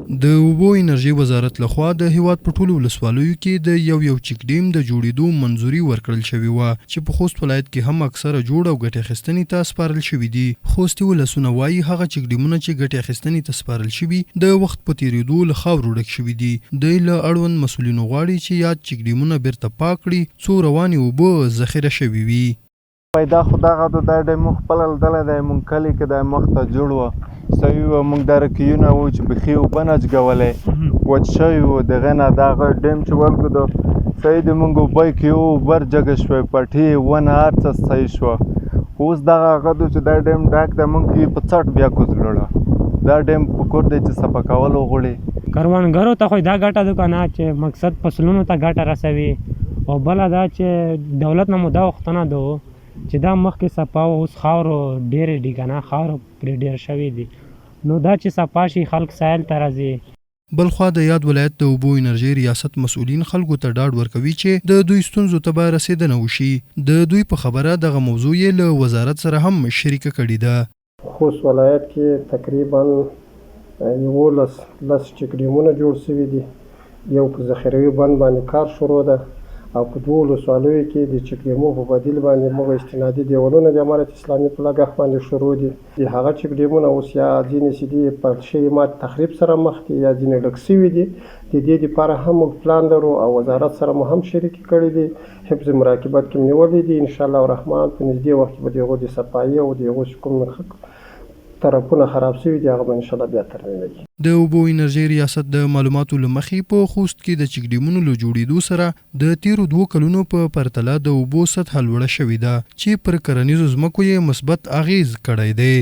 د اوبو انرژي وزارت لخوا د هیواد په ټولو ولسوالیو کې د یو چک ډیم د جوړېدو منظوري ورکړل شوې وه چې په خوست ولایت کې هم اکثره جوړ او ګټې اخیستنې ته سپارل شوي دي. خوستي ولسونه وایي هغه چک ډیمونه چې ګټې اخیستنې ته سپارل شوي د وخت په تېرېدو له خاورو ډک شوي دي. دوی له اړوند مسؤلینو غواړي چې یاد چک ډیمونه بیرته پاک کړي څو روانې اوبه ذخیره شوي وي. پیدا خو دغه د ډیم خپله لیدلی دی، مونږ کلي کې دی مخته جوړ وه صحیح وه، مونږ دا رکیونه وو چې بیخي اوبه نه اچګولې وچ شوي وو، د هغې نه دغه ډیم چې ولګېدو صحیح د مونږ اوبه کې اوبه جګه شوې، پټې ونه هر څه صحیح شوه. اوس دغه هغه دی چې دا ډیم ډک دی، مونږ کې په څټ بیا کوزګړه دا ډیم په کور دی چې صفا کول وغواړي. کروندګرو ته خو دا ګټه ده که نه چې مقصد فصلونو ته ګټه رسوي، او بله دا چې دولت نه مو دا غوښتنه ده چې دا مخکې صفا و، اوس خاورو ډېرې دي که نه، خاورو پرې ډېر شوي دي، نو دا چې صفا شي خلک سایل ته راځي. بلخوا د یاد ولایت د اوبو انرژي ریاست مسؤلین خلکو ته ډاډ ورکوي چې د دوی ستونزو ته به رسېدنه وشي. د دوی په خبره دغه موضوع یې له وزارت سره هم شریکه کړې ده. خوست ولایت کې تقریبا 11 چک ډیمونه جوړ شوي دي، یو په ذخیروي بند باندې کار شروع ده، او په 2 ولسوالیو کې د چک ډیمو په بدیل باندې موږ استنادي دیوالونه د امارت اسلامي په لګښت باندې شروع دي. د هغه چک ډیمونه اوس یا ځینې چې دي په شوي مات تخریب سره مخ دي یا ځینې ډک شوي دي. د دې دپاره هم موږ پلان لرو او وزارت سره مو هم شریکې کړي دي، حفظ مراقبت کې مو نیولي دي. انشاءالله الرحمن په نږدې وخت کې به د هغو د صفایي او د هغو چې کوم طرفونه خراب شوي دي هغه به انشاءالله بیا ترمیموي. د اوبو انرژي ریاست د معلوماتو له مخې په خوست کې د چک ډیمونو له جوړېدو سره د تیرو 2 کلونو په پرتله د اوبو سطحه لوړه شوې ده چې پر کرنیزو ځمکو یې مثبت اغیز کړی دی.